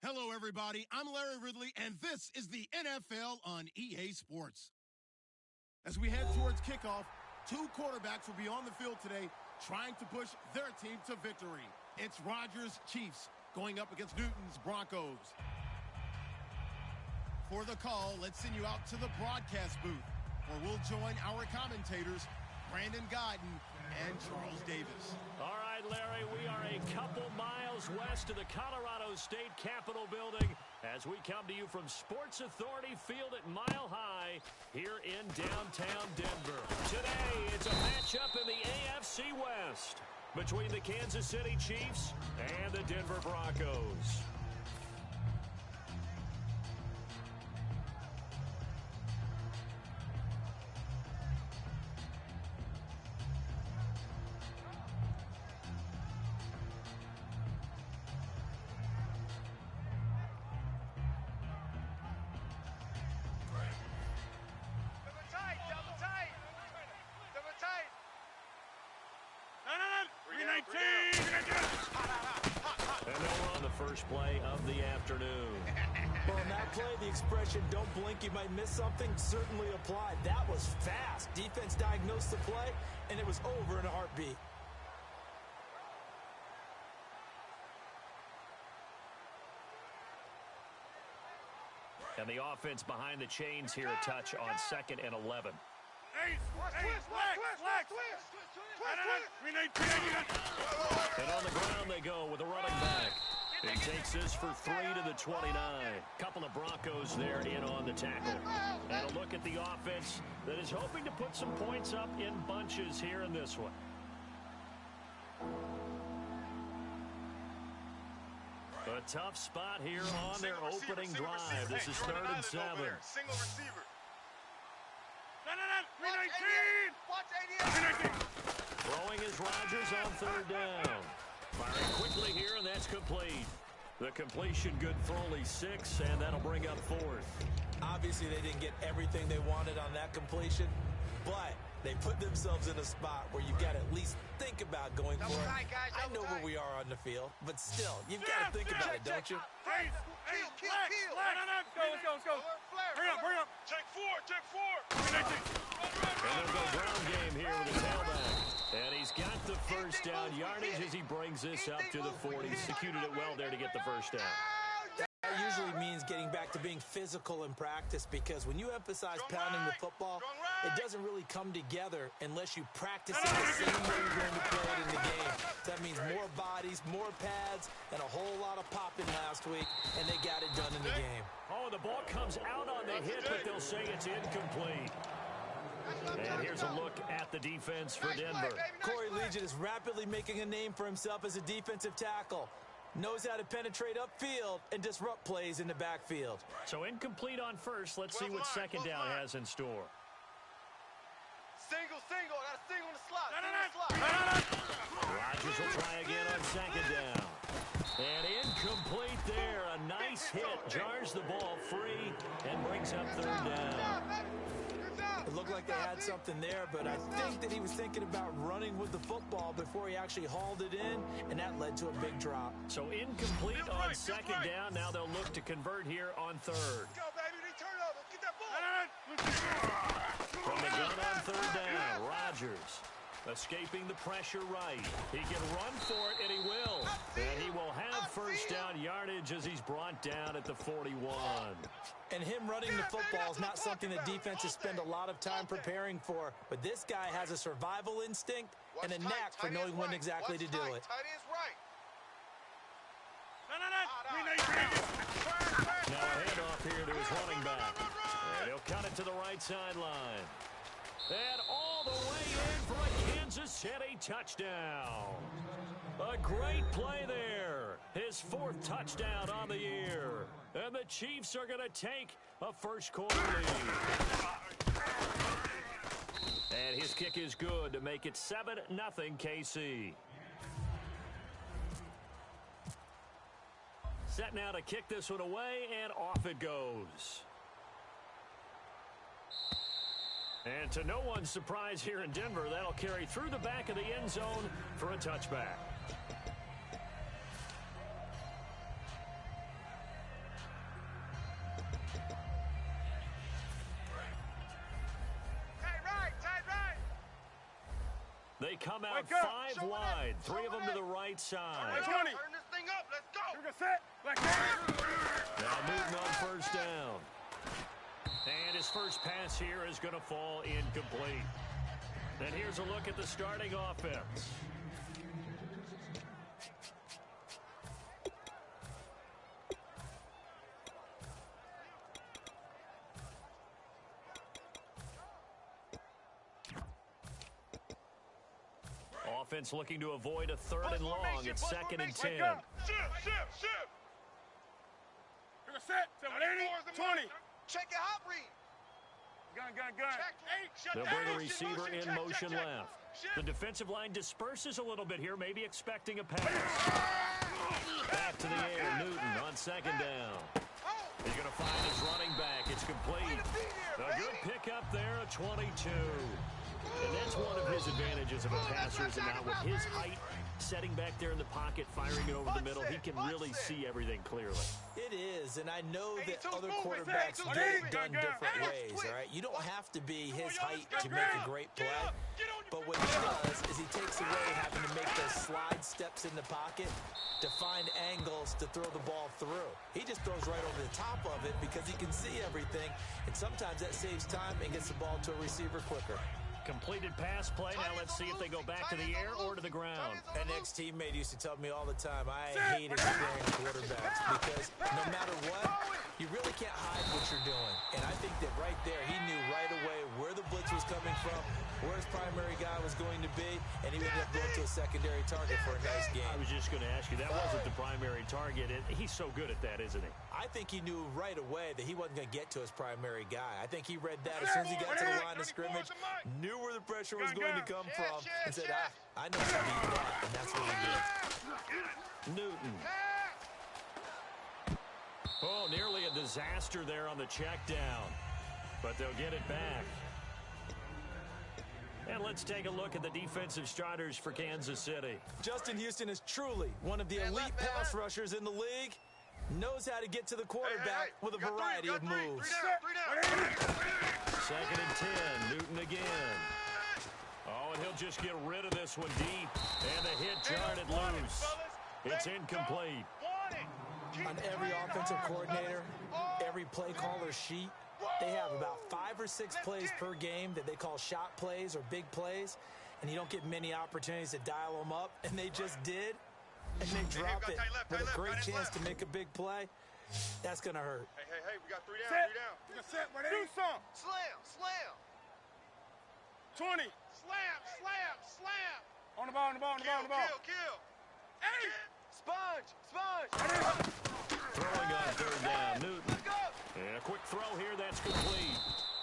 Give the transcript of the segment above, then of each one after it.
Hello, everybody. I'm Larry Ridley, and this is the NFL on EA Sports. As we head towards kickoff, two quarterbacks will be on the field today trying to push their team to victory. It's Rodgers' Chiefs going up against Newton's Broncos. For the call, let's send you out to the broadcast booth, where we'll join our commentators, Brandon Godden and Charles Davis. All right, Larry, we are a couple miles west of the Colorado State Capitol building as we come to you from Sports Authority Field at Mile High here in downtown Denver. Today, it's a matchup in the AFC West between the Kansas City Chiefs and the Denver Broncos. And now we're on the first play of the afternoon. Well, on that play, the expression, don't blink, you might miss something, certainly applied. That was fast. Defense diagnosed the play, and it was over in a heartbeat. And the offense behind the chains here a touch on 2nd and 11. And on the ground they go with a running back. He takes this for 3 to the 29. Couple of Broncos there in on the tackle. And a look at the offense that is hoping to put some points up in bunches here in this one. A tough spot here on their opening drive. This is 3rd and 7. Single receiver. Throwing is Rodgers on 3rd down. Firing quickly here, and that's complete. The completion good for only 6, and that'll bring up 4th. Obviously, they didn't get everything they wanted on that completion, but they put themselves in a spot where you've got to at least think about going for it. I know where we are on the field, but still, you've got to think about it, don't you? Let's go. Hurry up. Check 4. And they'll go ground game here with the tailback. And he's got the first down yardage as he brings this up to the 40. Executed it well there to get the first down. That usually means getting back to being physical in practice, because when you emphasize pounding the football, it doesn't really come together unless you practice it the same way you're going to play it in the game. So that means more bodies, more pads, and a whole lot of popping last week, and they got it done in the game. Oh, the ball comes out on the hit, but they'll say it's incomplete. And here's a look at the defense for Denver. Corey Legion is rapidly making a name for himself as a defensive tackle. Knows how to penetrate upfield and disrupt plays in the backfield. So incomplete on first. Let's see what 2nd down has in store. Single. Got a single in the slot. Rodgers will try again on 2nd down. And incomplete there. A nice hit. Jars the ball free and brings up 3rd down. It looked like they had something there, but I think that he was thinking about running with the football before he actually hauled it in, and that led to a big drop. So incomplete on 2nd down. Now they'll look to convert here on 3rd. Let's go, baby. Turn over. Get that ball. From the gun on 3rd down, Rodgers escaping the pressure right. He can run for it, and he will. And he will have first down yardage as he's brought down at the 41. And him running the football is not something that defenses spend a lot of time preparing for. But this guy has a survival instinct and a knack for knowing when exactly to do it. Tight end's right. Now a handoff here to his running back. And he'll cut it to the right sideline. And all the way in for a Kansas City touchdown. A great play there. His 4th touchdown on the year. And the Chiefs are going to take a first-quarter lead. And his kick is good to make it 7-0 KC. Set now to kick this one away, and off it goes. And to no one's surprise here in Denver, that'll carry through the back of the end zone for a touchback. They come out 5 wide, 3 of them to the right side. 20. Turn this thing up. Let's go. Now Newton on first down. And his first pass here is going to fall incomplete. And here's a look at the starting offense. Offense looking to avoid a 3rd and long. It's 2nd and 10. Shift. Set. 20. Check your hot read. Gun. They'll bring a receiver in motion left. The defensive line disperses a little bit here, maybe expecting a pass. Back to the air, Newton on 2nd down. He's going to find his running back. It's complete. A good pickup there, a 22. And that's one of his advantages of a passer is now with his height, setting back there in the pocket, firing it over the middle, he can really see everythly. It is, and I know that other quarterbacks get it done different ways, all right? You don't have to be his height to make a great play, but what he does is he takes away having to make those slide steps in the pocket to find angles to throw the ball through. He just throws right over the top of it because he can see everything, and sometimes that saves time and gets the ball to a receiver quicker. Completed pass play. Now let's see if they go back to the air or to the ground. An ex-teammate used to tell me all the time, I hate experienced quarterbacks because no matter what, you really can't hide what you're doing. And I think that right there, he knew right away where the blitz was coming from, where his primary guy was going to be, and he ended up going to a secondary target for a nice game. I was just going to ask you, that wasn't the primary target. He's so good at that, isn't he? I think he knew right away that he wasn't going to get to his primary guy. I think he read that as soon as he got to the line of scrimmage, knew where the pressure was going to come from, and said, I know how to beat that, and that's what he did. Newton. Oh, nearly a disaster there on the check down, but they'll get it back. And let's take a look at the defensive starters for Kansas City. Justin Houston is truly one of the elite pass rushers in the league. Knows how to get to the quarterback with a variety of moves. 2nd and 10, Newton again. Oh, and he'll just get rid of this one deep. And the hit jarred loose. It's incomplete. On every offensive coordinator, every play caller sheet, they have about 5 or 6 plays per game that they call shot plays or big plays, and you don't get many opportunities to dial them up, and they just did, and they drop it with a great chance to make a big play. That's going to hurt. Hey, we got 3 down, 3 down. Set, do something. Slam. 20. Slam. On the ball. Kill. Hey! Sponge. Throwing on 3rd down, Newton. And a quick throw here, that's complete.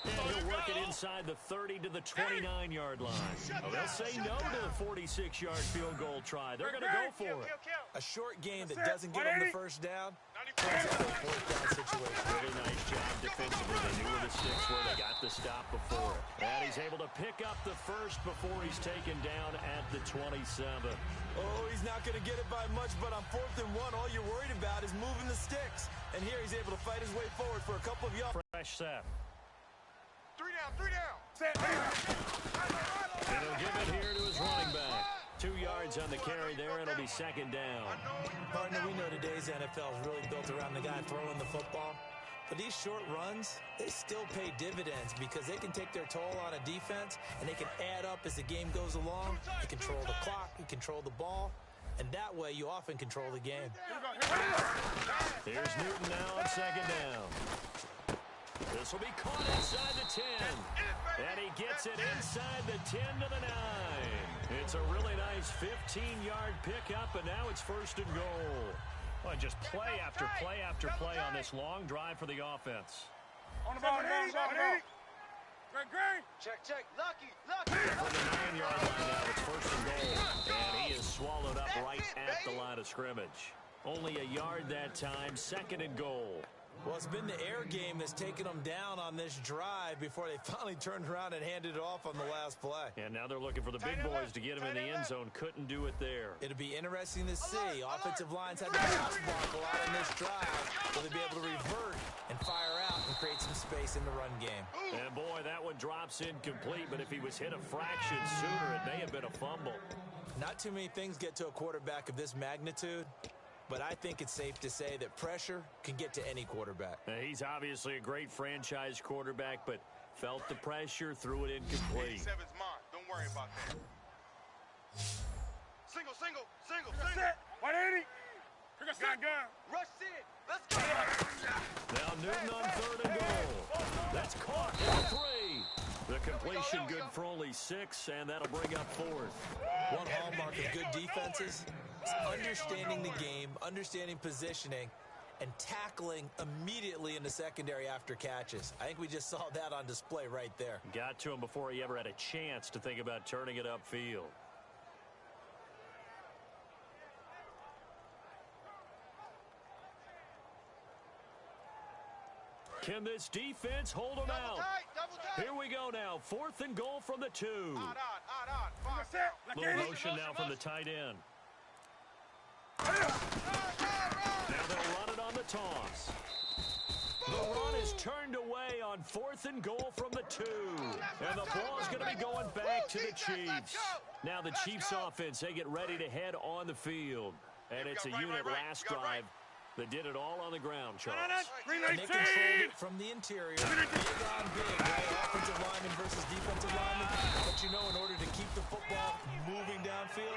And he'll work it inside the 30 to the 29-yard line. Oh, they'll say no to the 46-yard field goal try. They're going to go for it. A short game that doesn't get them the first down turns into a 4th down situation. Really nice job defensively. They knew where the sticks were. They got the stop before. And he's able to pick up the first before he's taken down at the 27. Oh, he's not going to get it by much, but on 4th and 1, all you're worried about is moving the sticks. And here he's able to fight his way forward for a couple of yards. Fresh set. 3 down. And he'll give it here to his running back. 2 yards on the carry there. It'll be 2nd down. Partner, we know today's NFL is really built around the guy throwing the football. But these short runs, they still pay dividends because they can take their toll on a defense, and they can add up as the game goes along. You control the clock, you control the ball, and that way you often control the game. Here's Newton now on 2nd down. This will be caught inside the 10. And he gets it inside the 10 to the 9. It's a really nice 15-yard pickup, and now it's 1st and goal. Well, just play after play after play on this long drive for the offense. On the ball. Green. Check. Lucky. From the 9-yard line now, it's 1st and goal. And he is swallowed up right at the line of scrimmage. Only a yard that time, 2nd and goal. Well, it's been the air game that's taken them down on this drive before they finally turned around and handed it off on the last play. And now they're looking for the big boys to get him in the end zone. Couldn't do it there. It'll be interesting to see. Offensive lines had to pass block a lot in this drive. Will they be able to revert and fire out and create some space in the run game. And boy, that one drops incomplete, but if he was hit a fraction sooner, it may have been a fumble. Not too many things get to a quarterback of this magnitude, but I think it's safe to say that pressure can get to any quarterback. He's obviously a great franchise quarterback, but felt the pressure, threw it incomplete. 87's mine. Don't worry about that. Single. Set. 180. Gun. Rush it. Let's go. Now Newton on 3rd and goal. That's caught at 3. The completion good for only 6, and that'll bring up 4th. One hallmark of good defenses is understanding the game, understanding positioning, and tackling immediately in the secondary after catches. I think we just saw that on display right there. Got to him before he ever had a chance to think about turning it upfield. Can this defense hold him out? Double tight. Here we go now. 4th and goal from the 2. Odd. Little motion now from the tight end. Now they'll run it on the toss. The run is turned away on 4th and goal from the 2. And the ball is going to be going back to the Chiefs. Now the Chiefs offense, they get ready to head on the field. And it's a unit last drive that did it all on the ground, Charles. And they controlled it from the interior. Big on big, right? Offensive lineman versus defensive lineman. But you know, in order to keep the football moving downfield,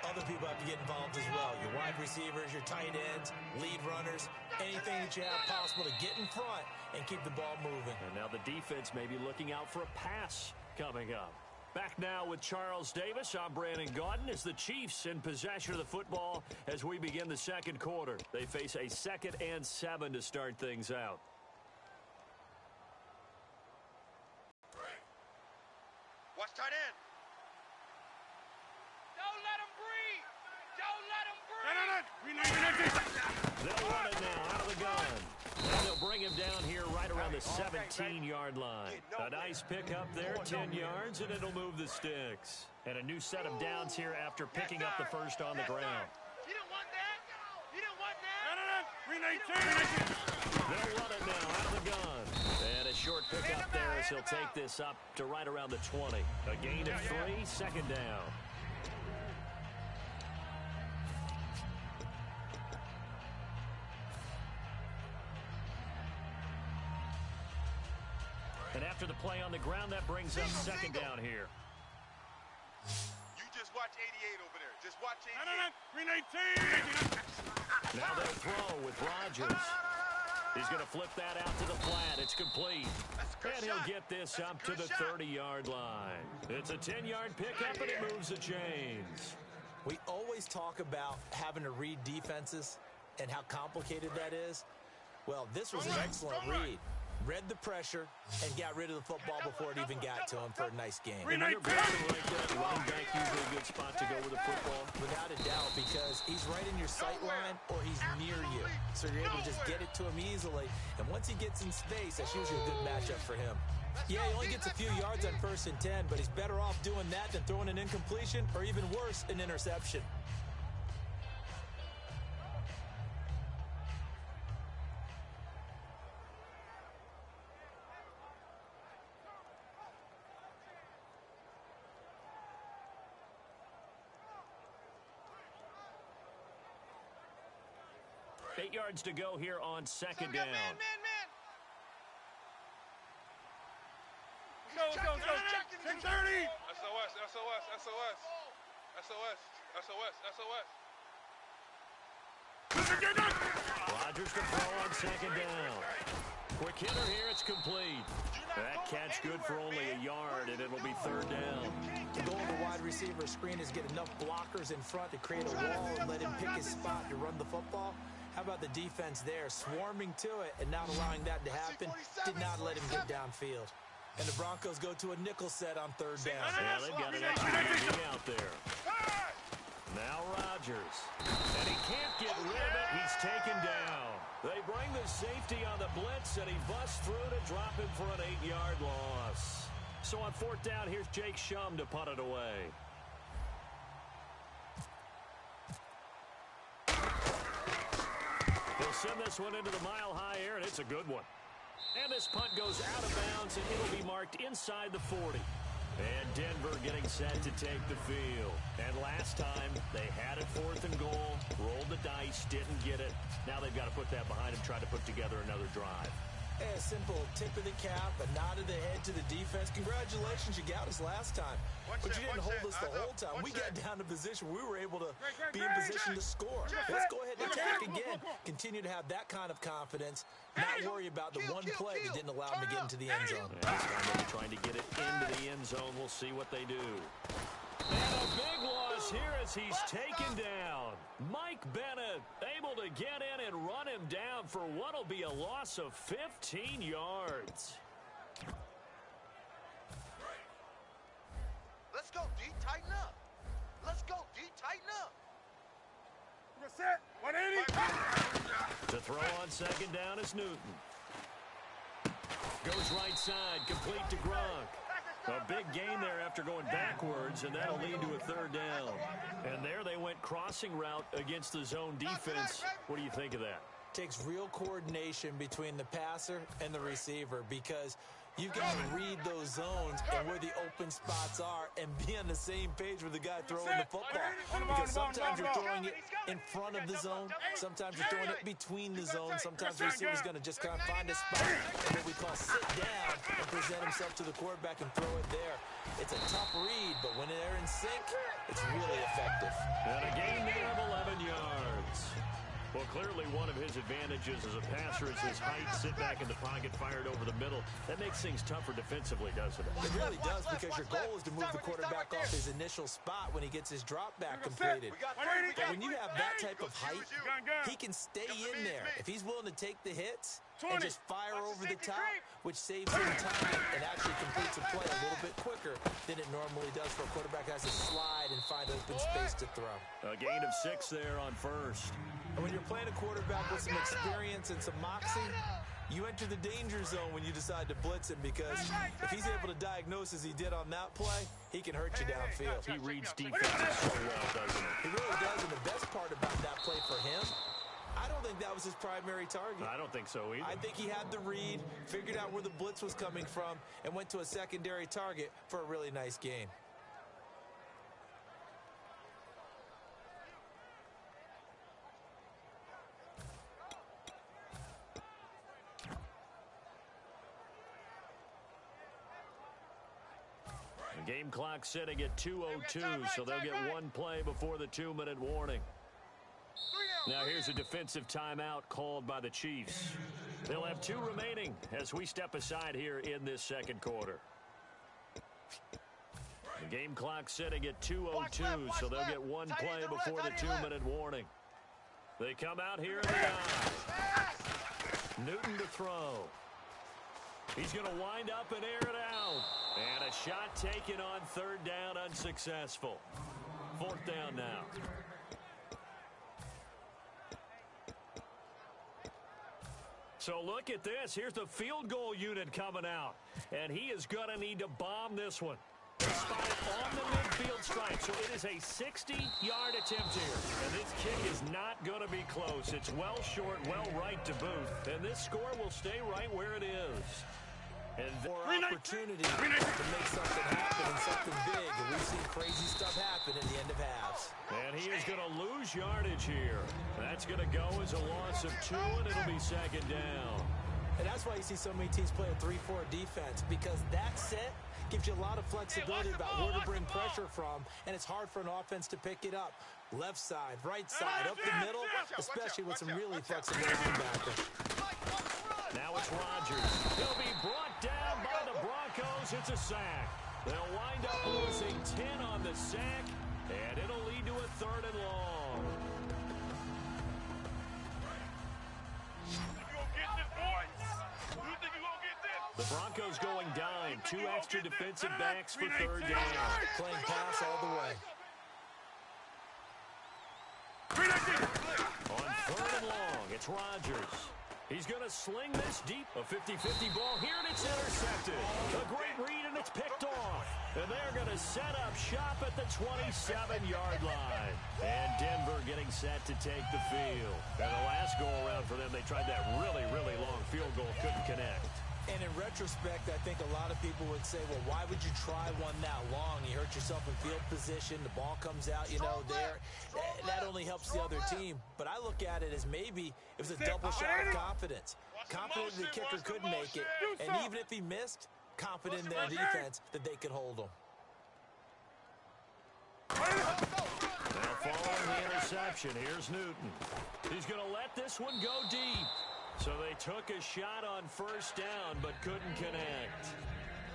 other people have to get involved as well. Your wide receivers, your tight ends, lead runners, anything that you have possible to get in front and keep the ball moving. And now the defense may be looking out for a pass coming up. Back now with Charles Davis. I'm Brandon Gaudin. As the Chiefs in possession of the football as we begin the second quarter. They face a 2nd and 7 to start things out. Watch tight end. Don't let him breathe. They'll run it now out of the gun. And they'll bring him down here right around the 17-yard line. A nice pickup there, 10 yards, and it'll move the sticks. And a new set of downs here after picking up the first on the ground. You didn't want that. They'll run it now out of the gun. And a short pickup there as he'll take this up to right around the 20. A gain of 3, 2nd down. And after the play on the ground, that brings up 2nd down here. You just watch 88 over there. Just watch 88. Now they'll throw with Rodgers. He's going to flip that out to the flat. It's complete. And he'll get this up to the 30-yard line. It's a 10-yard pickup, and it moves the chains. We always talk about having to read defenses and how complicated that is. Well, this was an excellent read. Read the pressure and got rid of the football before it even got to him for a nice game. And when you're blocking like that, running back usually a good spot to go with the football. Without a doubt, because he's right in your sight line or he's near you. So you're able to just get it to him easily. And once he gets in space, that's usually a good matchup for him. Yeah, he only gets a few yards on 1st and 10, but he's better off doing that than throwing an incompletion or even worse, an interception. Eight yards to go here on 2nd down. Man. Go. 10-30. SOS. Rodgers to throw on 2nd down. Quick hitter here, it's complete. That catch good for only a yard, and it'll be 3rd down. The goal of the wide receiver screen is get enough blockers in front to create a wall and let him pick his spot to run the football. How about the defense there, swarming to it and not allowing that to happen? Did not let him get downfield. And the Broncos go to a nickel set on 3rd down. Yeah, they've got an extra guy out there. Now Rodgers. And he can't get rid of it. He's taken down. They bring the safety on the blitz, and he busts through to drop him for an 8-yard loss. So on 4th down, here's Jake Shum to punt it away. He'll send this one into the mile-high air, and it's a good one. And this punt goes out of bounds, and it'll be marked inside the 40. And Denver getting set to take the field. And last time, they had it 4th and goal, rolled the dice, didn't get it. Now they've got to put that behind them, try to put together another drive. A simple tip of the cap, a nod of the head to the defense. Congratulations, you got us last time. But you didn't hold us the whole time. We got down to position. We were able to be in position to score. Let's go ahead and attack again. Continue to have that kind of confidence. Not worry about the one play that didn't allow them to get into the end zone. And this time they're trying to get it into the end zone. We'll see what they do. And a big loss here as he's taken down. Mike Bennett able to get in and run him down for what will be a loss of 15 yards. Let's go, D. Tighten up. Let's go, D. Tighten up. You're set. 180. To throw on second down is Newton. Goes right side, complete to Gronk. A big gain there after going backwards, and that'll lead to a 3rd down. And there they went crossing route against the zone defense. What do you think of that? Takes real coordination between the passer and the receiver because you've got to read those zones and where the open spots are and be on the same page with the guy throwing the football. Because sometimes you're throwing it in front of the zone. Sometimes you're throwing it between the zones. Sometimes the receiver's going to just kind of find a spot and what we call sit down and present himself to the quarterback and throw it there. It's a tough read, but when they're in sync, it's really effective. And a gain there of 11 yards. Well, clearly one of his advantages as a passer is his height, sit back in the pocket, fired over the middle. That makes things tougher defensively, doesn't it? It really does because your goal is to move the quarterback off his initial spot when he gets his drop back completed. But when you have that type of height, he can stay in there. If he's willing to take the hits and just fire over the top, which saves him time and actually completes a play a little bit quicker than it normally does for a quarterback that has to slide and find open space to throw. A gain of 6 there on first. And when you're playing a quarterback with some experience and some moxie, you enter the danger zone when you decide to blitz him because if he's able to diagnose as he did on that play, he can hurt you downfield. He reads defenses so well, doesn't he? He really does, and the best part about that play for him, I don't think that was his primary target. I don't think so either. I think he had the read, figured out where the blitz was coming from, and went to a secondary target for a really nice gain. The game clock sitting at 2:02, so they'll get one play before the 2-minute warning. Now here's a defensive timeout called by the Chiefs. They'll have 2 remaining as we step aside here in this second quarter. The game clock sitting at 2:02, so they'll get one play before the 2-minute warning. They come out here in the eye. Newton to throw. He's going to wind up and air it out. And a shot taken on 3rd down, unsuccessful. 4th down now. So look at this. Here's the field goal unit coming out. And he is going to need to bomb this one. Spot on the midfield stripe. So it is a 60-yard attempt here. And this kick is not going to be close. It's well short, well right to boot. And this score will stay right where it is. And more opportunity to make something happen and something big. And we've seen crazy stuff happen in the end of halves. And he is going to lose yardage here. That's going to go as a loss of 2, and it'll be 2nd down. And that's why you see so many teams play a 3-4 defense, because that set gives you a lot of flexibility about where to bring pressure from, and it's hard for an offense to pick it up. Left side, right side, up the middle, especially with some really flexible linebacker. Now it's Rodgers. He'll be brought down by the Broncos. It's a sack. They'll wind up losing 10 on the sack, and it'll lead to a 3rd and long. The Broncos going dime. 2 extra defensive backs for 3rd down. Playing pass all the way. On 3rd and long, it's Rodgers. He's going to sling this deep. A 50-50 ball here, and it's intercepted. A great read, and it's picked off. And they're going to set up shop at the 27-yard line. And Denver getting set to take the field. And the last go-around for them, they tried that really, really long field goal, couldn't connect. And in retrospect, I think a lot of people would say, well, why would you try one that long? You hurt yourself in field position. The ball comes out, there. That only helps the other team. But I look at it as maybe it was a double shot of confidence. Confident the kicker could make it. And even if he missed, confident in their defense that they could hold him. Now following the interception, here's Newton. He's going to let this one go deep. So they took a shot on first down, but couldn't connect.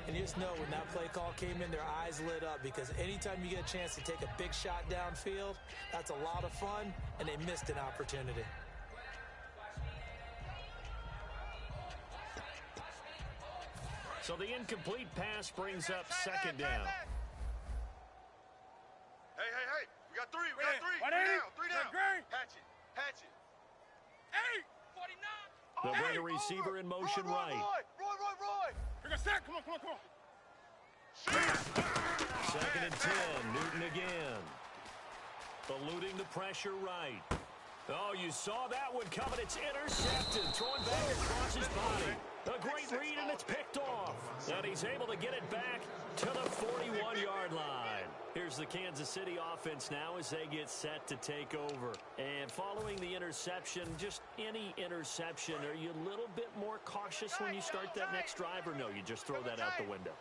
And you just know when that play call came in, their eyes lit up, because anytime you get a chance to take a big shot downfield, that's a lot of fun, and they missed an opportunity. So the incomplete pass brings up second down. Hey, we got three, three down. Hatch it. Hey! 49! They'll bring a receiver in motion right. Roy! Come on. Second and 10, Newton again. Eluding the pressure right. Oh, you saw that one coming. It's intercepted. Throwing back across his body. A great read, and it's picked off. And he's able to get it back to the 41-yard line. Here's the Kansas City offense now as they get set to take over. And following the interception, just any interception, are you a little bit more cautious when you start that next drive, or no, you just throw that out the window?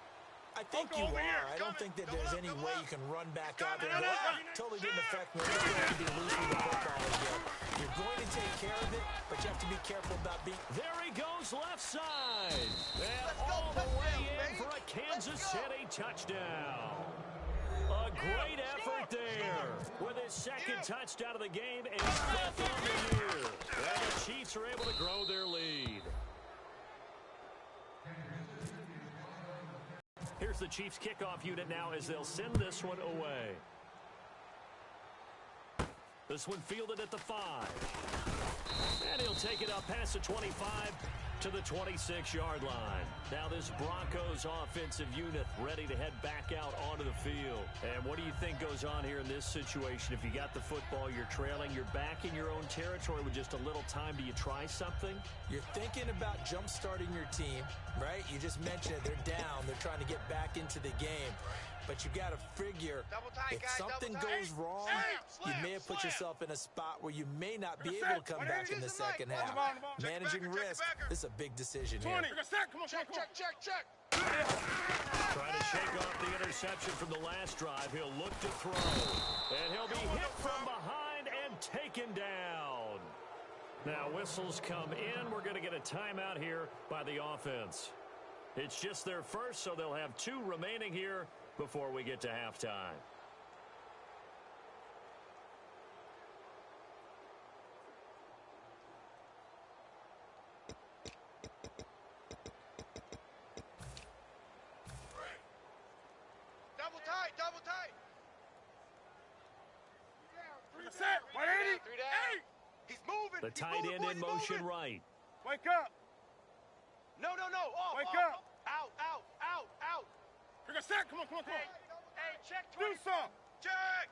I think you are. I don't think that there's any way you can run back out there. Totally didn't affect me. You're going to be loose with the football again. You're going to take care of it, but you have to be careful about being... There he goes, left side. And all the way in for a Kansas City touchdown. A great effort there with his second touchdown of the game and fifth on the year. And the Chiefs are able to grow their lead. Here's the Chiefs kickoff unit now as they'll send this one away. This one fielded at the 5. And he'll take it up past the 25 to the 26-yard line. Now this Broncos offensive unit ready to head back out onto the field. And what do you think goes on here in this situation? If you got the football, you're trailing, you're back in your own territory with just a little time. Do you try something? You're thinking about jump-starting your team, right? You just mentioned it. They're down. They're trying to get back into the game. But you got to figure, if something goes wrong, you may have put yourself in a spot where you may not be able to come back in the second half. Managing risk, this is a big decision here. Check. Trying to shake off the interception from the last drive. He'll look to throw. And he'll be hit from behind and taken down. Now whistles come in. We're going to get a timeout here by the offense. It's just their first, so they'll have 2 remaining here before we get to halftime. Double tight. Set. 180. 3 down. He's moving. The tight end in motion right. Wake up. No. Off. Wake up. Out. Set. Come on. Hey, check. Do some. Check.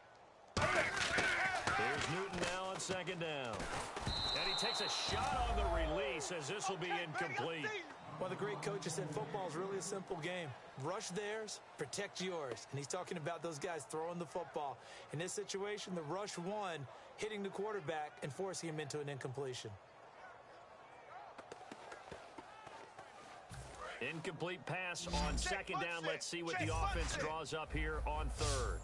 There's Newton now on second down. And he takes a shot on the release as this will be incomplete. Well, the great coach has said football is really a simple game. Rush theirs, protect yours. And he's talking about those guys throwing the football. In this situation, the rush won, hitting the quarterback and forcing him into an incompletion. Incomplete pass on second down. Let's see what the offense draws up here on third.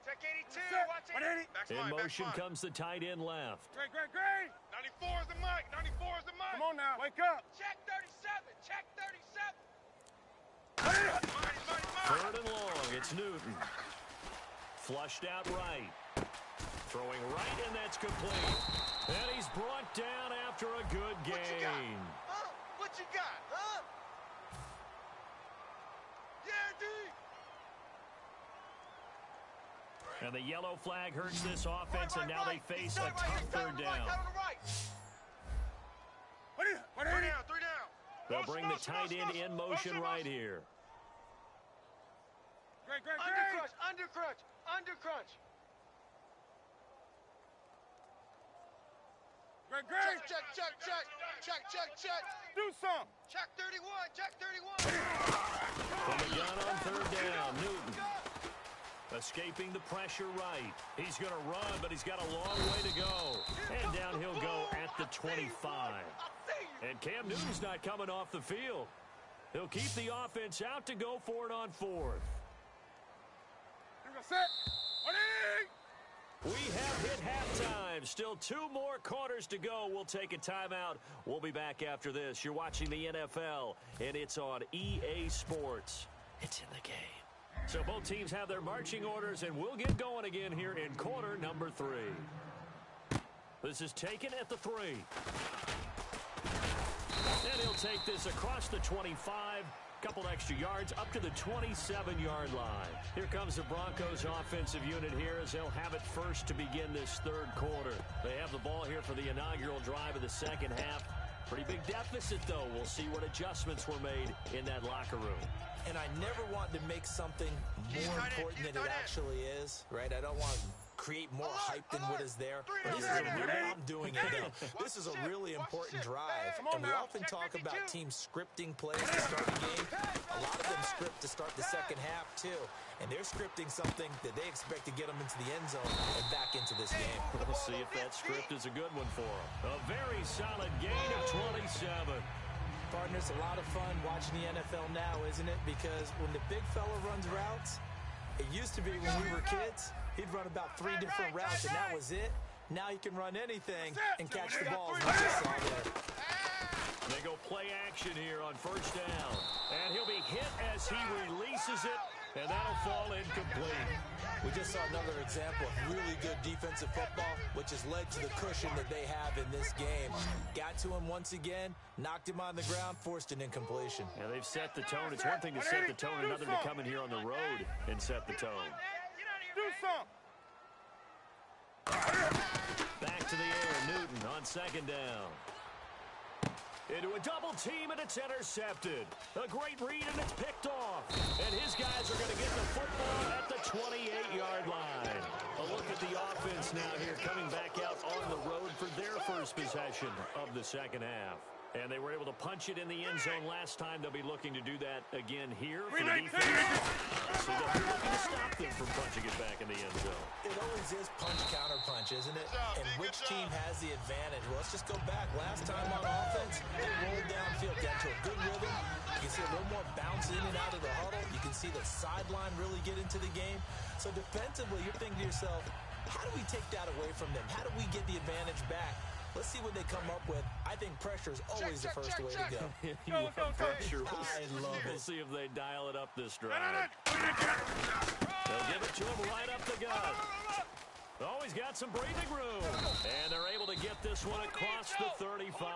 Check 82. Watch it. In motion comes the tight end left. Great. 94 is the mic. Come on now. Wake up. Check 37. Third and long. It's Newton. Flushed out right. Throwing right, and that's complete. And he's brought down after a good gain. What you got? Huh? Yeah, D. And the yellow flag hurts this offense, and now they face a tough third down. 3 down. They'll bring the tight end in motion right here. Great. Under crunch. Great. Check. Do some. Check 31. From the gun on third down, Newton. Escaping the pressure right. He's going to run, but he's got a long way to go. And down he'll go at the 25. And Cam Newton's not coming off the field. He'll keep the offense out to go for it on fourth. Set. We have hit halftime. Still 2 more quarters to go. We'll take a timeout. We'll be back after this. You're watching the NFL, and it's on EA Sports. It's in the game. So both teams have their marching orders, and we'll get going again here in quarter number 3. This is taken at the 3. And he'll take this across the 25. Couple extra yards up to the 27-yard line. Here comes the Broncos offensive unit here as they'll have it first to begin this third quarter. They have the ball here for the inaugural drive of the second half. Pretty big deficit, though. We'll see what adjustments were made in that locker room. And I never want to make something more important than it actually is, right? I don't want to create more hype than what is there. This is I'm doing it, though. This is a really important drive. And we often talk about teams scripting plays to start the game. A lot of them script to start the second half, too. And they're scripting something that they expect to get them into the end zone and back into this game. We'll see if that script is a good one for them. A very solid gain of 27. Partners, a lot of fun watching the NFL now, isn't it? Because when the big fella runs routes, it used to be when we were kids, he'd run about 3 different routes, and that was it. Now he can run anything and catch the ball, as we just saw there. They go play action here on first down. And he'll be hit as he releases it, and that'll fall incomplete. We just saw another example of really good defensive football, which has led to the cushion that they have in this game. Got to him once again, knocked him on the ground, forced an incompletion. Yeah, they've set the tone. It's one thing to set the tone, another to come in here on the road and set the tone. Do some. Back to the air, Newton on second down. Into a double team, and it's intercepted. A great read, and it's picked off. And his guys are going to get the football at the 28-yard line. A look at the offense now here, coming back out on the road for their first possession of the second half. And they were able to punch it in the end zone last time. They'll be looking to do that again here for the defense. So they'll be looking to stop them from punching it back in the end zone. It always is punch-counter-punch, isn't it? And which team has the advantage? Well, let's just go back. Last time on offense, they rolled downfield, got to a good rhythm. You can see a little more bounce in and out of the huddle. You can see the sideline really get into the game. So defensively, you're thinking to yourself, how do we take that away from them? How do we get the advantage back? Let's see what they come up with. I think pressure is always the first way to go. You love pressure. I love it. We'll see if they dial it up this drive. They'll give it to him right up the gut. Oh, he's got some breathing room. And they're able to get this one across the 35.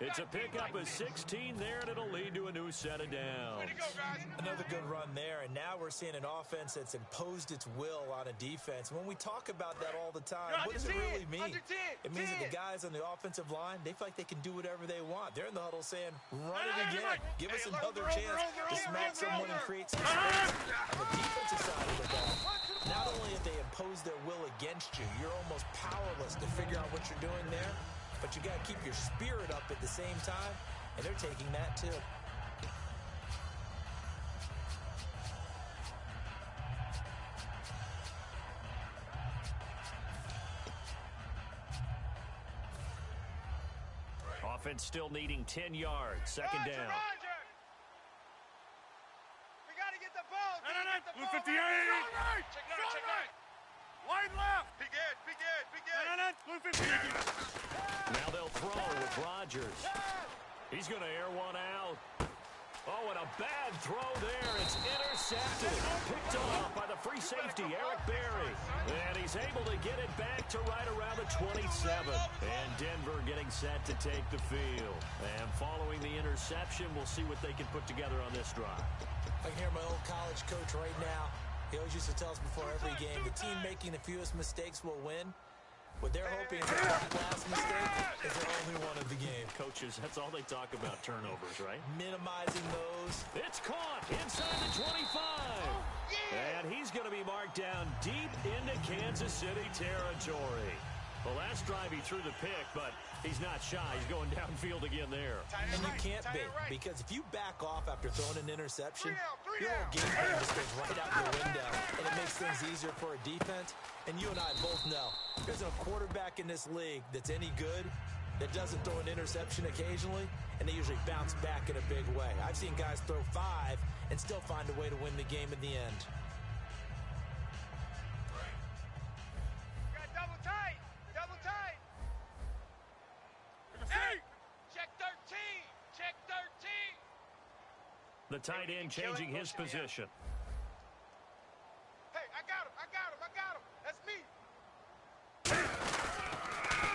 It's a pickup of 16 there, and it'll lead to a new set of downs. Another good run there, and now we're seeing an offense that's imposed its will on a defense. When we talk about that all the time, what does it really mean? It means that the guys on the offensive line, they feel like they can do whatever they want. They're in the huddle saying, run it again. Give us another chance to smack someone and create some space. On the defensive side of the ball, not only have they imposed their will against you, you're almost powerless to figure out what you're doing there, but you got to keep your spirit up at the same time, and they're taking that too. Offense still needing 10 yards. Second down. We got to get the ball. Blue 58. Check right. Wide left. Big edge. Blue 58. Now they'll throw with Rodgers. He's going to air one out. Oh, and a bad throw there. It's intercepted. Picked off by the free safety, Eric Berry. And he's able to get it back to right around the 27. And Denver getting set to take the field. And following the interception, we'll see what they can put together on this drive. I can hear my old college coach right now. He always used to tell us before every game, the team making the fewest mistakes will win. What they're hoping is that last mistake is their only one of the game. Coaches, that's all they talk about, turnovers, right? Minimizing those. It's caught inside the 25. mark down deep into Kansas City territory. The last drive he threw the pick, but he's not shy. He's going downfield again there. And you can't be, because if you back off after throwing an interception, your whole game plan just goes right out the window, and it makes things easier for a defense. And you and I both know there's a quarterback in this league that's any good that doesn't throw an interception occasionally, and they usually bounce back in a big way. I've seen guys throw 5 and still find a way to win the game in the end. The tight end changing his position. Hey, I got him. That's me.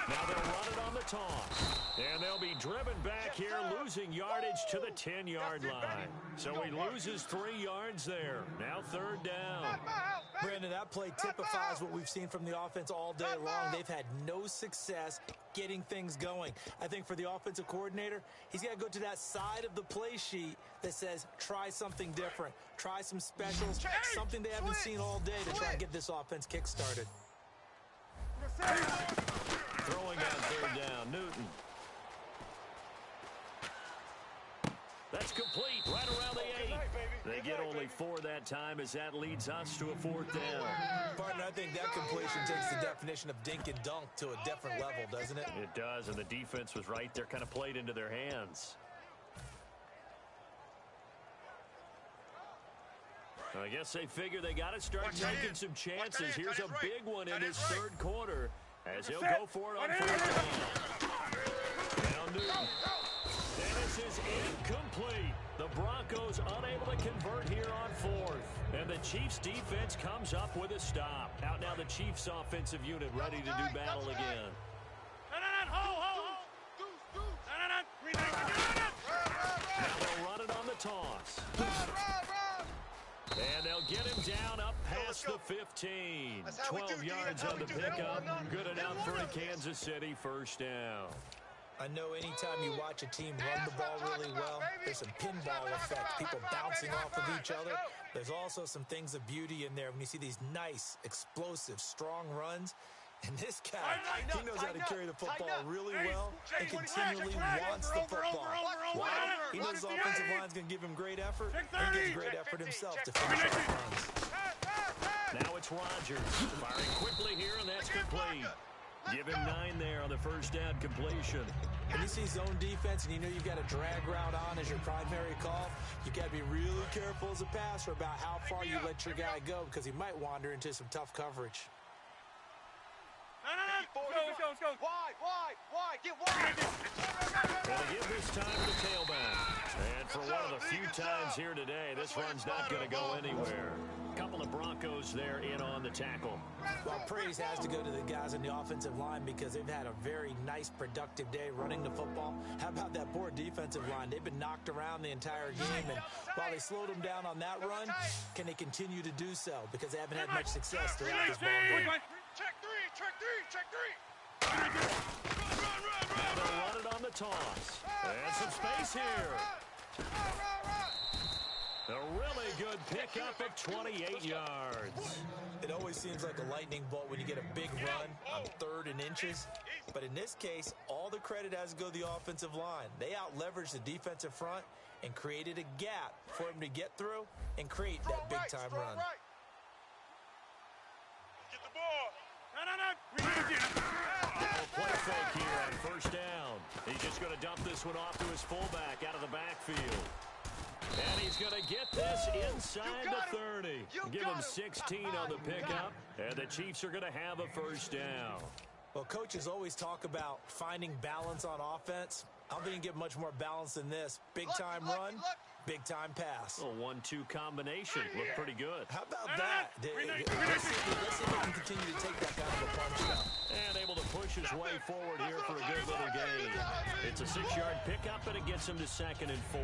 Now they'll run it on the toss. And they'll be driven back here, losing yardage to the 10-yard line. So he loses 3 yards there. Now 3rd down. Brandon, that play typifies what we've seen from the offense all day long. They've had no success getting things going. I think for the offensive coordinator, he's got to go to that side of the play sheet that says, try something different. Try some specials, something they haven't seen all day to try and get this offense kick-started. Throwing on 3rd down, Newton. That's complete right around the 8. They get only 4 that time as that leads us to a 4th down. Partner, I think that completion takes the definition of dink and dunk to a different level, doesn't it? It does, and the defense was right there, kind of played into their hands. I guess they figure they got to start taking some chances. Here's a big one in his 3rd quarter as he'll go for it on 4th down. Now Newton. Dennis is incomplete. The Broncos unable to convert here on 4th. And the Chiefs defense comes up with a stop. Out now the Chiefs offensive unit ready to do battle again. Now they'll run it on the toss. And they'll get him down up past the 15. 12 yards on the pickup. Good enough for a Kansas City 1st down. I know anytime you watch a team run the ball really well, there's some pinball effect, people bouncing off of each other. There's also some things of beauty in there when you see these nice, explosive, strong runs. And this guy, he knows how to carry the football really well and continually wants the football. Why? He knows the offensive line's going to give him great effort, and he gets great effort himself to finish off runs. Now it's Rodgers firing quickly here, and that's complete. Give him 9 there on the 1st down completion. When you see zone defense and you know you've got a drag route on as your primary call, you got to be really careful as a passer about how far you let your guy go because he might wander into some tough coverage. Let's go. Wide. Get wide. Gonna give this time to the tailback. And for one of the few times here today, this run's not going to go anywhere. Couple of Broncos there in on the tackle. Well, praise has to go to the guys on the offensive line because they've had a very nice, productive day running the football. How about that poor defensive line? They've been knocked around the entire game, and while they slowed them down on that run, can they continue to do so? Because they haven't had much success throughout this ball game. Check three. Now they'll run it on the toss. And some space here. A really good pickup at 28 yards. It always seems like a lightning bolt when you get a big run on 3rd and inches. But in this case, all the credit has to go to the offensive line. They out-leveraged the defensive front and created a gap for him to get through and create that big-time run. Get the ball. Play fake here on 1st down. He's just going to dump this one off to his fullback out of the backfield. And he's going to get this inside the 30. Give him 16 on the pickup. And the Chiefs are going to have a 1st down. Well, coaches always talk about finding balance on offense. I don't think you can get much more balance than this. Big-time run, big-time pass. A 1-2 combination. Looked pretty good. How about that? Let's see if he can continue to take that kind of a punch now. And able to push his way forward here for a good little gain. It's a 6-yard pickup, and it gets him to 2nd and 4.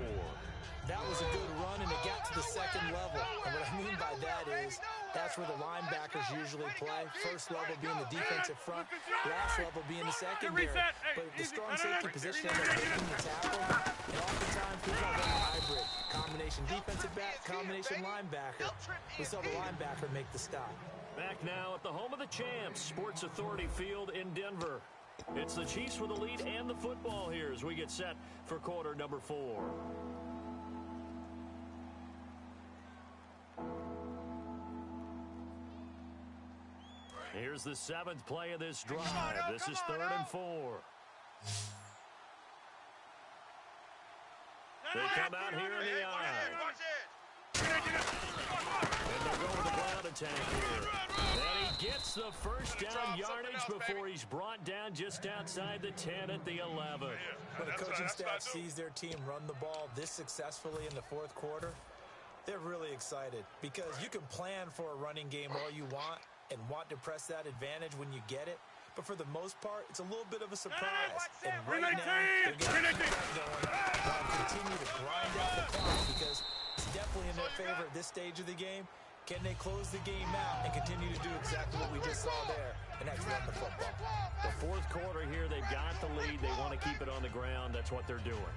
That was a good run, and it got to the 2nd level. And what I mean by that is That's where the linebackers usually play. First level being the defensive front, last level being the secondary. But the strong safety position ends up making the tackle. And oftentimes, people are running a hybrid. Combination defensive back, combination linebacker. We saw the linebacker make the stop. Back now at the home of the champs, Sports Authority Field in Denver. It's the Chiefs with the lead and the football here as we get set for quarter number 4. Here's the 7th play of this drive. This is 3rd and 4. They come out here in the eye. And they'll go with the ground attack here. And he gets the first down yardage before he's brought down just outside the 10 at the 11. When the coaching staff sees their team run the ball this successfully in the 4th quarter, they're really excited because you can plan for a running game all you want and want to press that advantage when you get it. But for the most part, it's a little bit of a surprise. And right now, they're going to keep that going while continue to grind out the clock because it's definitely in their favor at this stage of the game. Can they close the game out and continue to do exactly what we just saw there, and that's run the football? The 4th quarter here, they've got the lead. They want to keep it on the ground. That's what they're doing.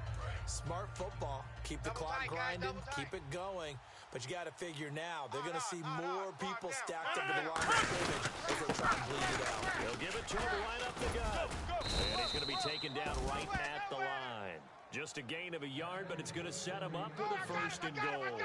Smart football. Keep the clock grinding, keep it going. But you got to figure now, they're going to see more people stacked up in the line of scrimmage as they try and bleed it out. They'll give it to him right up the gut. And he's going to be taken down right at the line. Just a gain of a yard, but it's going to set him up with a 1st and goal.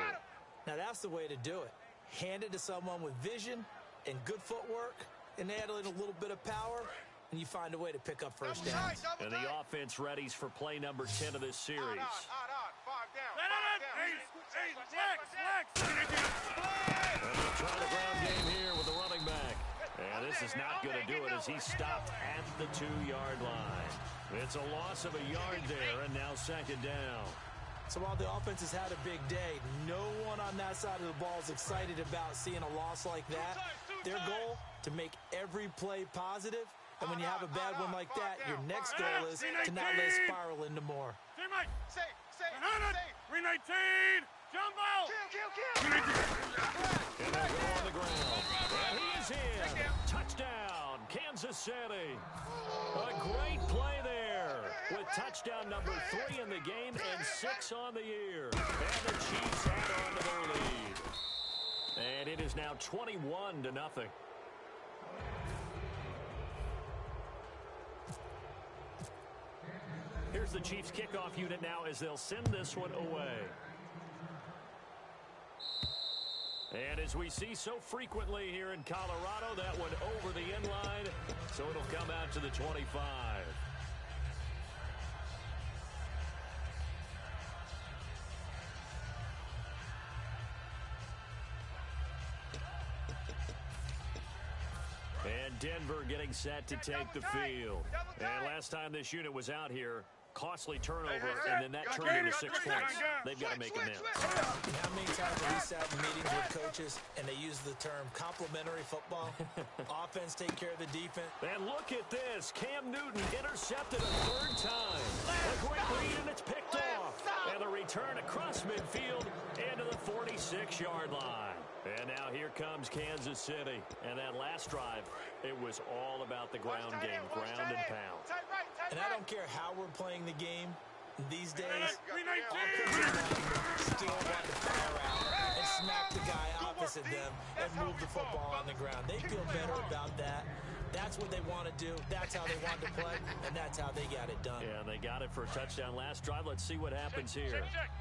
Now that's the way to do it. Hand it to someone with vision and good footwork, and add a little bit of power, and you find a way to pick up first downs. And the offense readies for play number 10 of this series. And they'll try the ground game here with the running back. And this is not going to do it as he's stopped at the 2-yard line. It's a loss of a yard there, and now 2nd down. So while the offense has had a big day, no one on that side of the ball is excited about seeing a loss like that. Their goal, to make every play positive. And when you have a bad one like that, your next goal is to not let it spiral into more. Green 19! Jumbo! And they'll go on the ground. And he is in. Touchdown, Kansas City. A great play there with touchdown number 3 in the game and 6 on the year. And the Chiefs add on to their lead. And it is now 21-0. Here's the Chiefs kickoff unit now as they'll send this one away. And as we see so frequently here in Colorado, that one over the end line, so it'll come out to the 25. And Denver getting set to take the field. And last time this unit was out here, costly turnover, and then that turned into 6 points. They've got to make amends. How many times have we sat in meetings with coaches and they use the term complementary football? Offense take care of the defense. And look at this. Cam Newton intercepted a 3rd time. A great read, and it's picked off. And the return across midfield into the 46-yard line. And now here comes Kansas City. And that last drive, it was all about the ground game, ground and pound. And I don't care how we're playing the game these days, offensive linemen still want to fire out and smack the guy opposite them and move the football on the ground. They feel better about that. That's what they want to do. That's how they want to play, and that's how they got it done. Yeah, they got it for a touchdown last drive. Let's see what happens here. Check.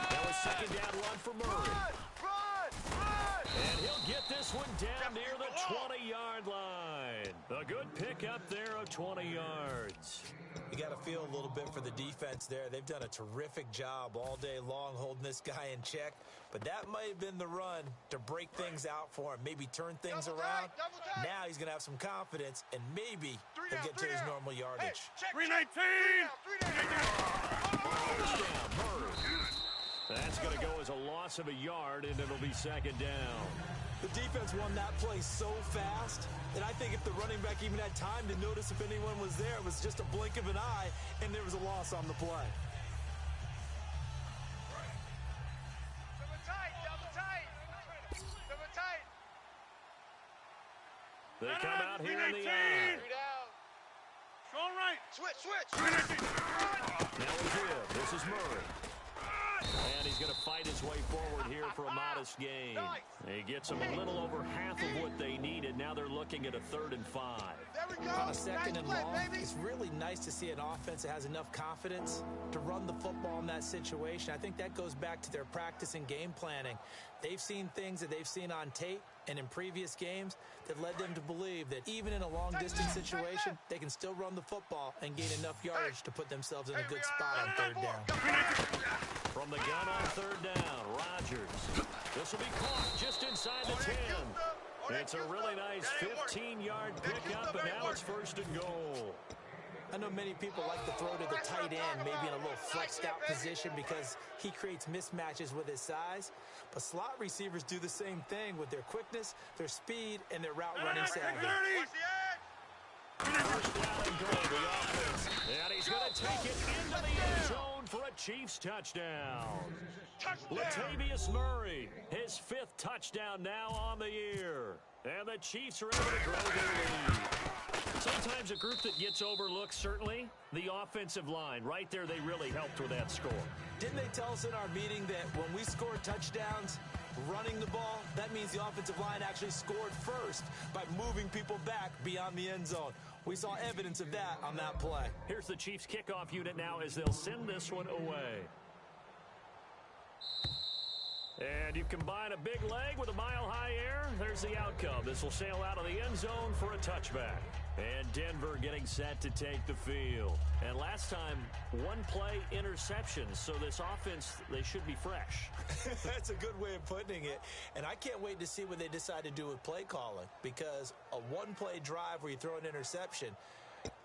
That was 2nd down run for Murray. And he'll get this one down near the 20-yard line. A good pickup there of 20 yards. You got to feel a little bit for the defense there. They've done a terrific job all day long holding this guy in check. But that might have been the run to break things out for him, maybe turn things around. Now he's going to have some confidence, and maybe he'll get to his normal yardage. 319! That's going to go as a loss of a yard, and it'll be 2nd down. The defense won that play so fast that I think if the running back even had time to notice if anyone was there, it was just a blink of an eye, and there was a loss on the play. Double tight, double tight. Double tight. They come out here in the eye. 3 down. Strong right. Switch. Now we give. This is Murray. And he's going to fight his way forward here for a modest gain. He gets them a little over half of what they needed. Now they're looking at a 3rd and 5. There we go. On a 2nd and Nice long, play, baby. it's really nice to see an offense that has enough confidence to run the football in that situation. I think that goes back to their practice and game planning. They've seen things that they've seen on tape and in previous games that led them to believe that even in a long-distance situation, they can still run the football and gain enough yardage to put themselves in a good spot on 3rd down. From the gun on 3rd down, Rodgers. This will be caught just inside the 10. It's a really nice 15-yard pickup, and now it's 1st and goal. I know many people like to throw to the tight end, maybe in a little flexed out position because he creates mismatches with his size. But slot receivers do the same thing with their quickness, their speed, and their route running savvy. First down and goal, the offense. And he's going to take it into the end zone for a Chiefs touchdown. Latavius Murray, his 5th touchdown now on the year. And the Chiefs are able to grow their lead. Sometimes a group that gets overlooked, certainly, the offensive line. Right there, they really helped with that score. Didn't they tell us in our meeting that when we score touchdowns running the ball, that means the offensive line actually scored first by moving people back beyond the end zone? We saw evidence of that on that play. Here's the Chiefs kickoff unit now as they'll send this one away. And you combine a big leg with a mile-high air, there's the outcome. This will sail out of the end zone for a touchback. And Denver getting set to take the field. And last time, 1-play interceptions. So this offense, they should be fresh. That's a good way of putting it. And I can't wait to see what they decide to do with play calling. Because a 1-play drive where you throw an interception,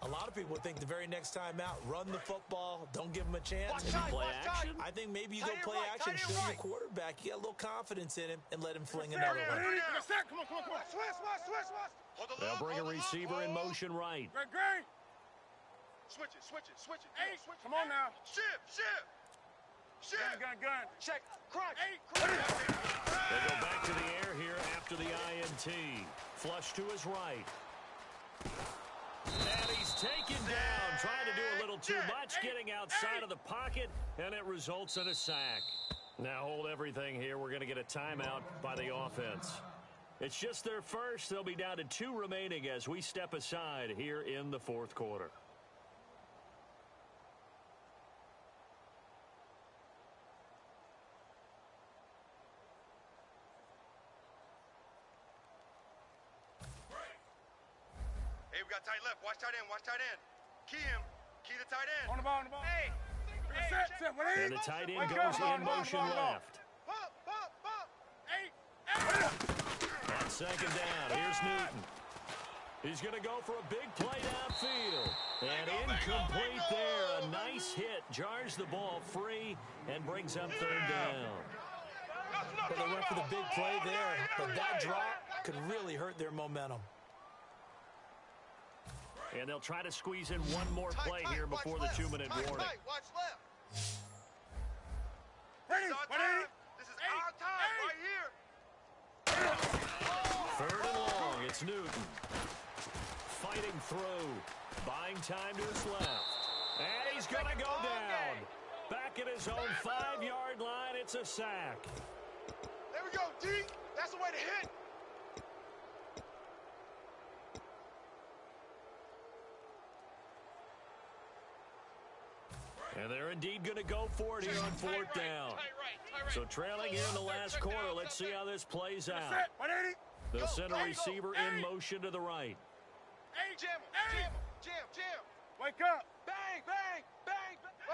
a lot of people think the very next time out, run the football, don't give them a chance. Play action? I think maybe you go play action, show your quarterback, you got a little confidence in him, and let him fling another one. Come on. Switch. They'll bring a receiver in motion right. Great. Switch it. Hey, come on now. Shift. Gun. Check. Crunch. They go back to the air here after the INT. Flush to his right. And he's taken down, trying to do a little too much, getting outside of the pocket, and it results in a sack. Now hold everything here. We're going to get a timeout by the offense. It's just their first. They'll be down to 2 remaining as we step aside here in the 4th quarter. Hey, we got tight left. Watch tight end. Key him. Key the tight end. On the ball. Hey. Set. And the tight end goes in motion left. Pump. Hey. On 2nd down, here's Newton. He's going to go for a big play downfield. And incomplete there. A nice hit. Jars the ball free and brings up 3rd down. Well, they went for the big play there, but that drop could really hurt their momentum. And they'll try to squeeze in one more play here before the 2-minute warning. Watch left. Ready. This is our time right here. 3rd and long. It's Newton. Fighting through. Buying time to his left. And he's going to go down. Back at his own 5-yard line. It's a sack. There we go, D. That's the way to hit. And they're indeed going to go for it here on 4th down. So trailing here in the last quarter, let's see how this plays out. They'll send a receiver in motion to the right. Hey, jam. Wake up. Bang.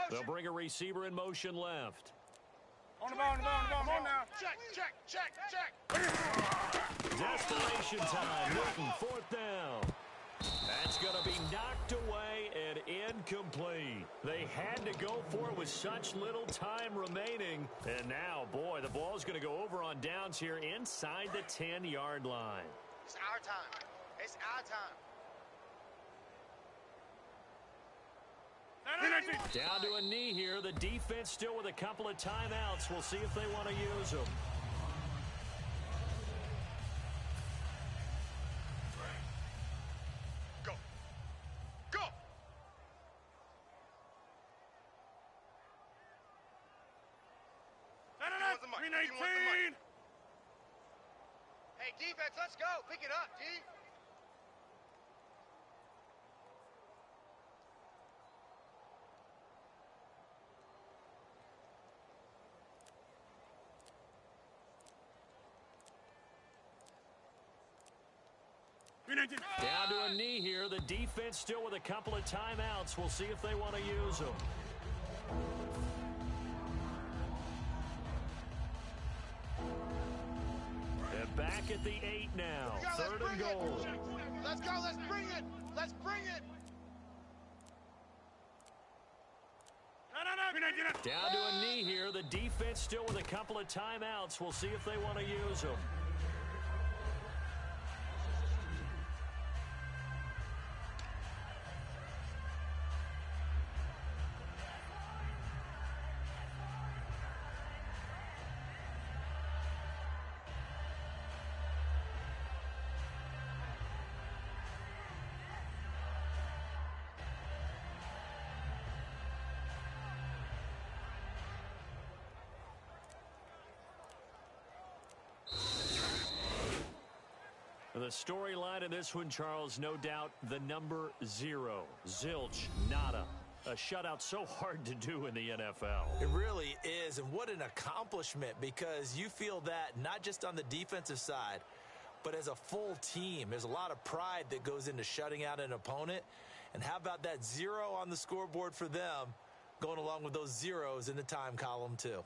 They'll bring a receiver in motion left. On the ball. Come on now. Check. Desperation time. Newton, 4th down. That's going to be knocked away and incomplete. They had to go for it with such little time remaining. And now, boy, the ball's going to go over on downs here inside the 10-yard line. It's our time. It's our time. Down to a knee here. The defense still with a couple of timeouts. We'll see if they want to use them. Go. Go. Hey, defense, let's go. Pick it up, D. Down to a knee here. The defense still with a couple of timeouts. We'll see if they want to use them. They're back at the 8 now. Third and goal. Let's go. Let's bring it. Let's bring it. Down to a knee here. The defense still with a couple of timeouts. We'll see if they want to use them. The storyline in this one, Charles, no doubt the number 0. Zilch, nada. A shutout so hard to do in the NFL. It really is, and what an accomplishment, because you feel that not just on the defensive side, but as a full team. There's a lot of pride that goes into shutting out an opponent. And how about that 0 on the scoreboard for them, going along with those zeros in the time column, too.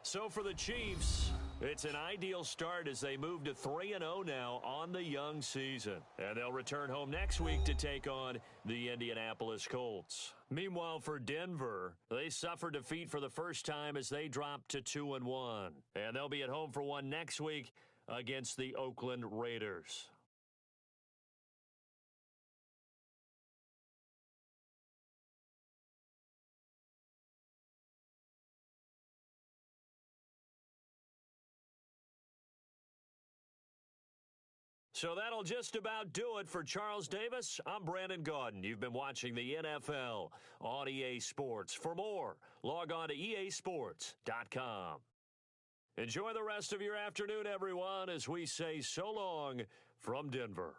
So for the Chiefs, it's an ideal start as they move to 3-0 now on the young season. And they'll return home next week to take on the Indianapolis Colts. Meanwhile, for Denver, they suffered defeat for the first time as they dropped to 2-1. And they'll be at home for one next week against the Oakland Raiders. So that'll just about do it for Charles Davis. I'm Brandon Gaudin. You've been watching the NFL on EA Sports. For more, log on to easports.com. Enjoy the rest of your afternoon, everyone, as we say so long from Denver.